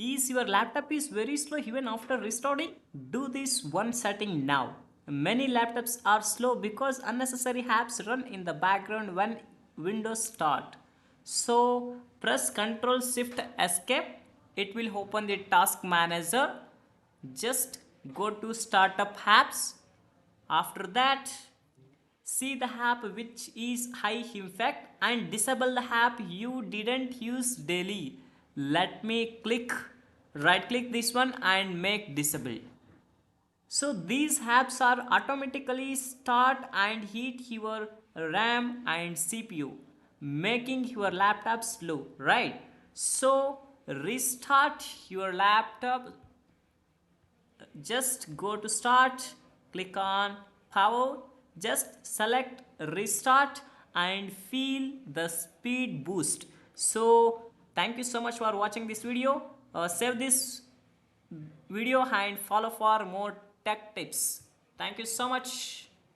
Is your laptop is very slow even after restarting? Do this one setting now. Many laptops are slow because unnecessary apps run in the background when Windows start. So press Ctrl Shift Escape. It will open the task manager. Just go to startup apps. After that, see the app which is high impact and disable the app you didn't use daily. Let me right click this one and make disable. So these apps are automatically start and heat your RAM and CPU, making your laptop slow, right? So restart your laptop. Just go to start, click on power, just select restart and feel the speed boost. So thank you so much for watching this video. Save this video and follow for more tech tips. Thank you so much.